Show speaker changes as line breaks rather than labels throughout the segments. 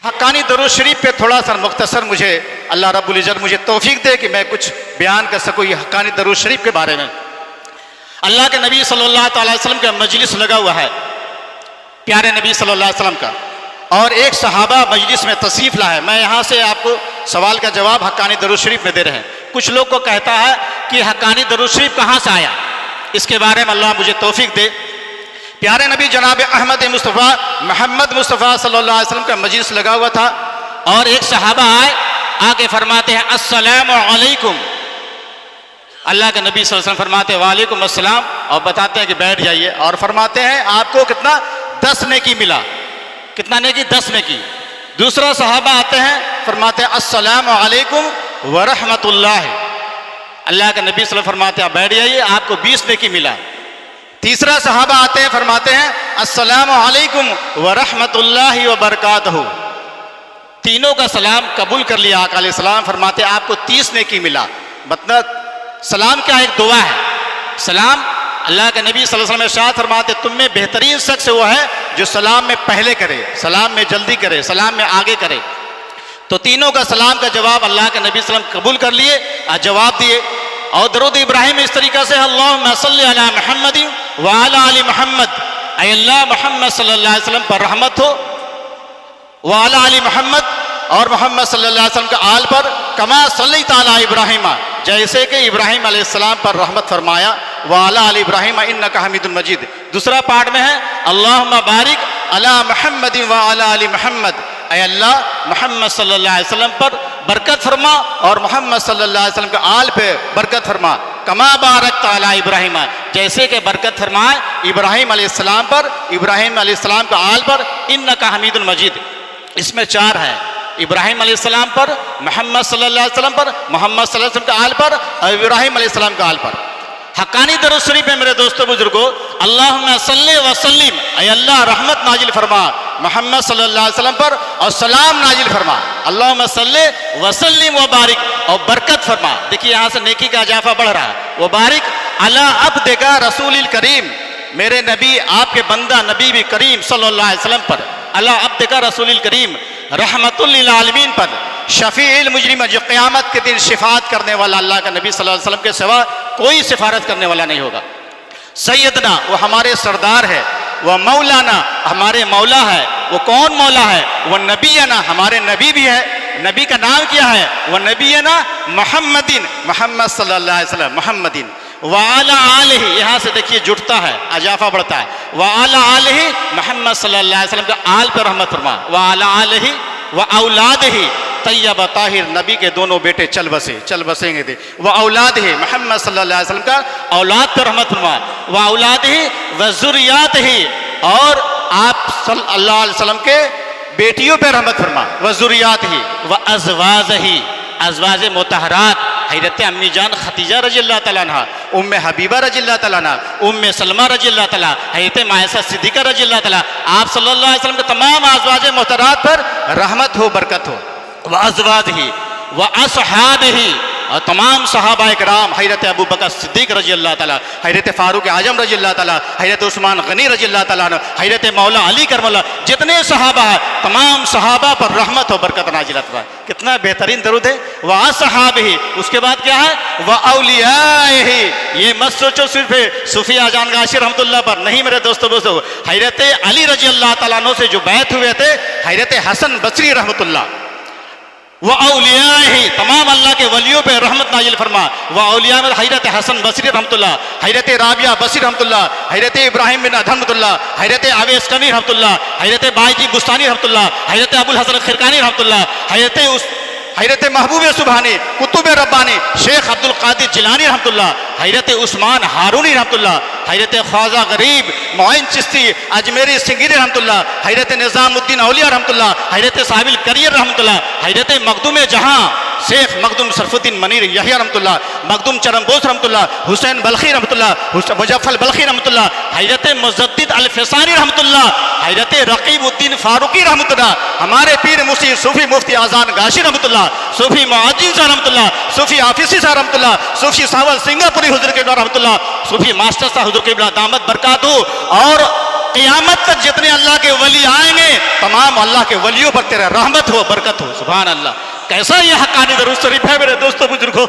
हक्कानी दरूद शरीफ पे थोड़ा सा मुख्तसर मुझे अल्लाह रब्बुल इज़्ज़त मुझे तौफीक दे कि मैं कुछ बयान कर सकूँ ये हक्कानी दरूद शरीफ के बारे में। अल्लाह के नबी सल्लल्लाहु अलैहि वसल्लम का मजलिस लगा हुआ है, प्यारे नबी सल्लल्लाहु अलैहि वसल्लम का, और एक सहाबा मजलिस में तशरीफ़ ला है। मैं यहाँ से आपको सवाल का जवाब हक्कानी दरूद शरीफ में दे रहे हैं। कुछ लोग को कहता है कि हक्कानी दरूद शरीफ कहाँ से आया, इसके बारे में अल्लाह मुझे तौफीक दे। प्यारे नबी जनाब अहमद मुस्तफ़ा मोहम्मद मुस्तफ़ा सल्लल्लाहु अलैहि वसल्लम का मजलिस लगा हुआ था और एक सहाबा आए, आके फरमाते हैं अस्सलामु अलैकुम। अल्लाह के नबी सल्लल्लाहु अलैहि वसल्लम फरमाते हैं वालेकुम अस्सलाम, और बताते हैं कि बैठ जाइए, और फरमाते हैं आपको कितना 10 नेकी मिला। कितना नेकी? 10 नेकी। दूसरा सहाबा आते हैं, फरमाते हैं अस्सलामु अलैकुम व रहमतुल्लाह। अल्लाह के नबी सल्लल्लाहु अलैहि वसल्लम फरमाते हैं बैठ जाइए, आपको 20 नेकी मिला। तीसरा सहाबा आते हैं, फरमाते हैं अस्सलामु अलैकुम व रहमतुल्लाहि व बरकातहू। तीनों का सलाम कबूल कर लिया आका अलैहि सलाम, फरमाते हैं आपको 30 नेकी मिला। मतलब सलाम क्या? एक दुआ है। सलाम अल्लाह के नबी सल्लल्लाहु अलैहि वसल्लम इरशाद फरमाते तुम में बेहतरीन शख्स वो है जो सलाम में पहले करे, सलाम में जल्दी करे, सलाम में आगे करे। तो तीनों का सलाम का जवाब अल्लाह के नबी सल्लल्लाहु अलैहि वसल्लम कबूल कर लिए और जवाब दिए। और दरूद इब्राहिम इस तरीक़ा से अल्लाहुम्मा सल्लि अला मुहम्मद व अला आलि मुहम्मद, ऐ अल्लाह मोहम्मद सल्लल्लाहु अलैहि वसल्लम पर रहमत हो, व अला आलि मुहम्मद, और मोहम्मद सल्लल्लाहु अलैहि वसल्लम का आल पर, कमा सल्लैता अला इब्राहिम, जैसे कि इब्राहिम अलैहिस्सलाम पर रहमत फरमाया, व अला आलि इब्राहिम इन्नका हमीदुन मजीद। दूसरा पार्ट में है अल्लाहुम्मा बारिक अला मुहम्मद व अला आलि मुहम्मद, ऐ अल्लाह मोहम्मद सल्लल्लाहु अलैहि वसल्लम पर बरकत फरमा और मोहम्मद सल्लल्लाहु अलैहि वसल्लम के आल पे बरकत फरमा, कमा बारकता अला इब्राहिम, जैसे कि बरकत फरमाए इब्राहिम अलैहिस्सलाम पर, इब्राहिम अलैहिस्सलाम का आल पर, इन्नका हमीदुन मजीद। इसमें 4 है, इब्राहिम अलैहिस्सलाम पर, मोहम्मद सल्लल्लाहु अलैहि वसल्लम पर, मोहम्मद सल्लल्लाहु अलैहि वसल्लम के आल पर और इब्राहिम अलैहिस्सलाम का आल पर। हक्कानी दरूद शरीफ में मेरे दोस्तों बुजुर्गों, अल्लाहुम्मा सल्लि व सल्लिम, ऐ अल्लाह रहमत नाजिल फरमा मोहम्मद सल्लल्लाहु अलैहि वसल्लम पर और सलाम नाजिल फरमा, अल्लाहुम्मा सल्लि व सल्लिम व बारिक, और बरकत फरमा। देखिए यहाँ से नेकी का इजाफा बढ़ रहा है। वो बारिक अला अब्दिका रसूलिल करीम, मेरे नबी आपके बंदा नबी भी करीम सल्लल्लाहु अलैहि वसल्लम पर, अला अब्दिका रसूलिल करीम रहमतुल लिल आलमीन पर, शफीउल मुजरिम, जो क़यामत के दिन शिफात करने वाला अल्लाह का नबी सल्लल्लाहु अलैहि वसल्लम के सिवा कोई सिफारत करने वाला नहीं होगा। सैयदना, वो हमारे सरदार है, वह मौलाना, हमारे मौला है। वो कौन मौला है? वह नबीना, हमारे नबी भी है। नबी का नाम क्या है? वह नबीना मोहम्मदिन, मोहम्मद सल्लल्लाहु अलैहि वसल्लम, मोहम्मदिन व अला आलिही, यहाँ से देखिए जुटता है, इजाफा बढ़ता है, व अला आलिही, मोहम्मद सल्लल्लाहु अलैहि वसल्लम का आल पर रहमत फरमा, व अला आलिही व औलादिही तैयब ताहिर, नबी के दोनों बेटे चल बसेंगे थे, वह औलाद ही मोहम्मद सल्लल्लाहु अलैहि वसल्लम का औलाद पर रहमत फरमा, वह औलाद ही व ज़ुर्रियात ही, और आप सल्लल्लाहु अलैहि वसल्लम के बेटियों पर रहमत फरमा, व ज़ुर्रियात ही व अज़वाज ही, अज़वाज मुतहरात, हज़रत अम्मी जान खतीजा रज़ियल्लाहु तआला अन्हा, उम्मे हबीबा रज़ियल्लाहु तआला अन्हा, उम्मे सलमा रज़ियल्लाहु तआला, हज़रत मायसा सिद्दीक़ा रज़ियल्लाहु तआला, आप सल्लल्लाहु अलैहि वसल्लम के तमाम अज़वाज मुतहरात पर रहमत हो, बरकत हो, व अज़वाज ही व असहाब ही, और तमाम सहाबा इकराम, हज़रत अबू बकर सिद्दीक़ रज़ियल्लाहु तआला, हज़रत फारूक आज़म रज़ियल्लाहु तआला, हज़रत उस्मान गनी रज़ियल्लाहु तआला, हज़रत मौला अली करमल्ला, जितने सहाबा है तमाम सहाबा पर रहमत हो, बरकत नाज़िल हो। कितना बेहतरीन दरूद है। व असहाब ही, उसके बाद क्या है? व औलिया ही, ये मत सोचो सिर्फ सूफी आजान गाशी रहमतुल्लाह पर नहीं मेरे दोस्तों, हज़रत अली रज़ियल्लाहु तआला अन्हु से जो बैत हुए थे, हज़रत हसन बसरी रहमतुल्लाह, व औलिया ही, तमाम अल्लाह के वलियों पे रहमत नाजिल फरमा। व औलिया में हज़रत हसन बसरी रहमतुल्लाह, हज़रत राबिया बसरी रहमतुल्लाह, हज़रत इब्राहिम बिन अदहम रहमतुल्लाह, हज़रत अवैस कनी रहमतुल्लाह, हज़रत बायजी बुस्तानी रहमतुल्लाह, हज़रत अबुल हसन खिरकानी रहमतुल्लाह, हज़रत महबूब सुबहानी, कुतुब रब्बानी, शेख अब्दुल कादिर जिलानी रहमतुल्लाह, हज़रत उस्मान हारूनी रहमतुल्लाह, हज़रत ख्वाजा गरीब मोइन चिश्ती अजमेरी सिंगीरी रहमतुल्लाह, हज़रत निज़ामुद्दीन औलिया रहमतुल्लाह, हज़रत साबिल करियर रहमतुल्लाह, हज़रत मखदूम जहां शेख मखदूम सरफुद्दीन मनीर यहिया रहमतुल्लाह, मखदूम चरमबोस रहमतुल्लाह, हुसैन बल्खी रहमतुल्लाह, मुजफ्फर बल्खी रहमतुल्लाह, हज़रत मुजद्दिद अल फिसानी रहमतुल्लाह, हज़रत रकीबुद्दीन फारूकी रहमतुल्लाह, हमारे पीर मुसी सूफी मुफ्ती आज़ान गाशी रहमतुल्लाह, सूफी मुअज्जिन साहब रहमतुल्लाह, सूफी हाफिज़ी साहब रहमतुल्लाह, सूफी सावल सिंगापुरी हुज़ूर के रहमतुल्लाह, सूफी मास्टर साहब हुज़ूर के दामत बरकातहू, और क़यामत तक जितने अल्लाह के वली आएंगे तमाम अल्लाह के वलियों पर तेरा रहमत हो, बरकत हो। सुभान अल्लाह। कैसा ये हक्कानी दरूद शरीफ है मेरे दोस्तों बुजुर्गों।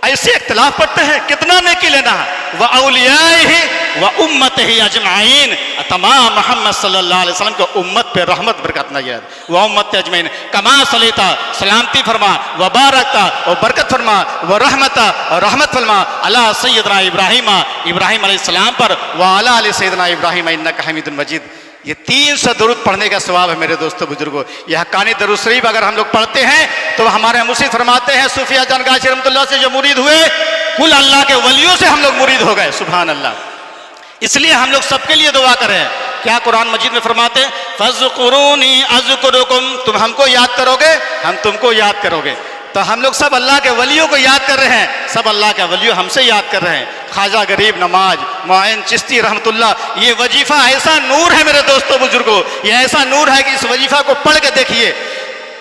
ऐसे इख्तिलाफ पड़ते हैं, कितना नेकी लेना है। व औलियाए व उम्मत ही अजमाइन, तमाम मोहम्मद सल्लल्लाहु अलैहि वसल्लम को उम्मत पे रहमत बरकत नजर व उम्मत अजमाइन कमा सलेता, सलामती फरमा, व बारकता और बरकत फरमा, व रहमता और रहमत फरमा अला सैयदना इब्राहिम अलैहिस्सलाम पर, व अला आले सैयदना इब्राहिम इन्नका हमीदुन मजीद। ये 300 दरूद पढ़ने का सवाब है मेरे दोस्तों बुजुर्गों। ये हक्कानी दरूद शरीफ अगर हम लोग पढ़ते हैं तो हमारे मुर्शिद फरमाते हैं सूफिया जान गाजी रहमतुल्लाह से जो मुरीद हुए कुल अल्लाह के वलियों से हम लोग मुरीद हो गए। सुभान अल्लाह। इसलिए हम लोग सबके लिए दुआ करें। क्या कुरान मजीद में फरमाते हैं फज़कुरूनी अज़कुरुकुम, तुम हमको याद करोगे हम तुमको याद करोगे। तो हम लोग सब अल्लाह के वलियों को याद कर रहे हैं, सब अल्लाह के वलियों हमसे याद कर रहे हैं। ख्वाजा गरीब नमाज मोइन चिश्ती रहमतुल्लाह, ये वजीफा ऐसा नूर है मेरे दोस्तों बुजुर्गों, ये ऐसा नूर है कि इस वजीफा को पढ़ के देखिए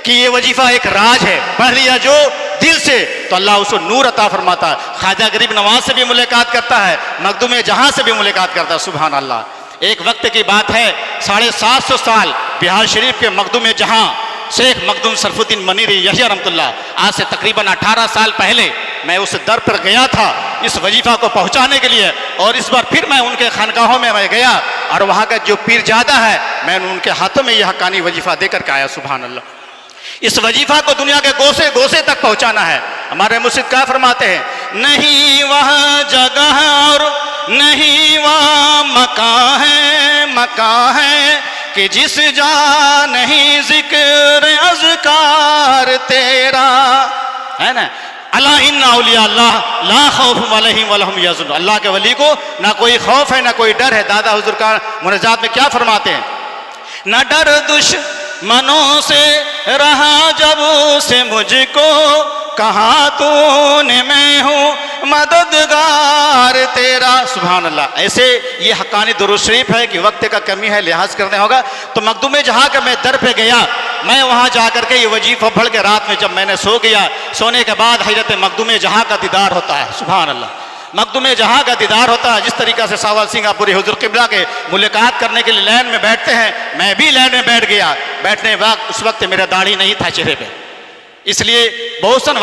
कि ये वजीफा एक राज है। पढ़ लिया जो दिल से तो अल्लाह उसको नूर अता फरमाता है। ख्वाजा गरीब नवाज से भी मुलाकात करता है, मखदूम जहां से भी मुलाकात करता है। सुभान अल्लाह। एक वक्त की बात है, 750 साल बिहार शरीफ के मखदूम जहां शेख मखदूम सरफुद्दीन मनीरी यहिया रहमतुल्लाह, आज से तकरीबन 18 साल पहले मैं उस दर पर गया था इस वजीफा को पहुंचाने के लिए। और इस बार फिर मैं उनके खानकाहों में मैं गया और वहां का जो पीरजादा है मैंने उनके हाथों में यह हक्कानी वजीफा देकर के आया। सुभान अल्लाह। इस वजीफा को दुनिया के गोसे गोसे तक पहुंचाना है। हमारे मुर्शिद क्या फरमाते हैं, नहीं वह जगह और नहीं वह मकान है कि जिस जा नहीं जिक्र अज़कार तेरा, है ना। अला इन्ना औलिया अल्लाह ला खौफ अलैहिम वला हुम यहज़नून। अल्लाह के वली को ना कोई खौफ है ना कोई डर है। दादा हुजूर का मुनाजात में क्या फरमाते हैं, न डर दुश्मनों से रहा जब से मुझको कहा तूने मैं हूँ मददगार तेरा। सुभान अल्लाह। ऐसे ये हक्कानी दुरूद शरीफ है कि वक्त का कमी है, लिहाज करने होगा। तो मखदूम जहाँ का मैं दर पे गया, मैं वहाँ जा करके ये वजीफा पढ़ के रात में जब मैंने सो गया, सोने के बाद हज़रत मखदूम जहाँ का दीदार होता है। सुभान अल्लाह। मखदूम जहाँ का दीदार होता है। जिस तरीक़ा से सावल सिंगापुरी हुजूर क़िबला के मुलाकात करने के लिए लाइन में बैठते हैं, मैं भी लाइन में बैठ गया। बैठने वक्त उस वक्त मेरा दाढ़ी नहीं था चेहरे पे, इसलिए बहुत सन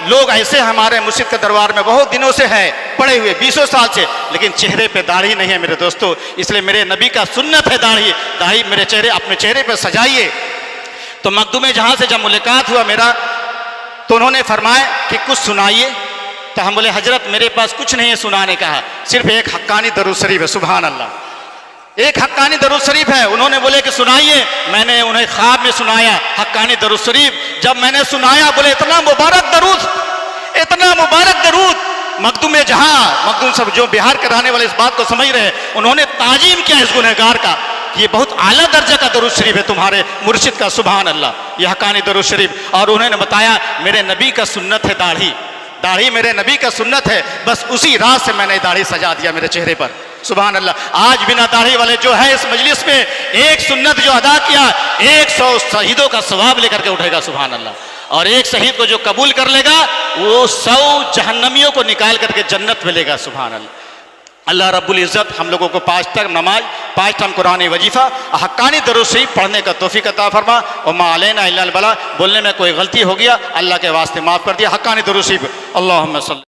लोग ऐसे हमारे मुर्शिद के दरबार में बहुत दिनों से है पड़े हुए, 20 साल से, लेकिन चेहरे पे दाढ़ी नहीं है मेरे दोस्तों। इसलिए मेरे नबी का सुन्नत है दाढ़ी मेरे चेहरे, अपने चेहरे पे सजाइए। तो मखदूम जहाँ से जब मुलाकात हुआ मेरा, तो उन्होंने फरमाया कि कुछ सुनाइए। तो हम बोले हजरत मेरे पास कुछ नहीं है सुनाने का, सिर्फ एक हक्कानी दरूद शरीफ है। सुभान अल्लाह। एक हक्कानी दरूद शरीफ है। उन्होंने बोले कि सुनाइए। मैंने उन्हें ख्वाब में सुनाया हक्कानी दरूद शरीफ। जब मैंने सुनाया बोले इतना मुबारक दरूद। मखदूम जहां, मखदूम सब जो बिहार के रहने वाले इस बात को समझ रहे हैं, उन्होंने ताजीम किया इस गुनहगार का कि ये बहुत आला दर्जा का दरूद शरीफ है तुम्हारे मुर्शिद का। सुभान अल्लाह। यह हक्कानी दरूद शरीफ। और उन्होंने बताया मेरे नबी का सुन्नत है दाढ़ी मेरे नबी का सुन्नत है। बस उसी रात से मैंने दाढ़ी सजा दिया मेरे चेहरे पर। सुभान अल्लाह। आज बिना दाढ़ी वाले जो है इस मजलिस में, एक सुन्नत जो अदा किया 100 शहीदों का सवाब लेकर के उठेगा। सुभान अल्लाह। और एक शहीद को जो कबूल कर लेगा वो 100 जहन्नमियों को निकाल करके जन्नत में लेगा। सुभान अल्लाह। अल्लाह रब्बुल इज़्ज़त हम लोगों को 5 टाइम नमाज, 5 टाइम कुरानी वजीफा, हक्कानी दरूद शरीफ पढ़ने का तौफीक अता फरमा। और मा अलैना इल्ला अल बलाग। बोलने में कोई गलती हो गया अल्लाह के वास्ते माफ़ कर दिया। हक्कानी दरूद शरीफ। अल्लाहुम्मा सल्ली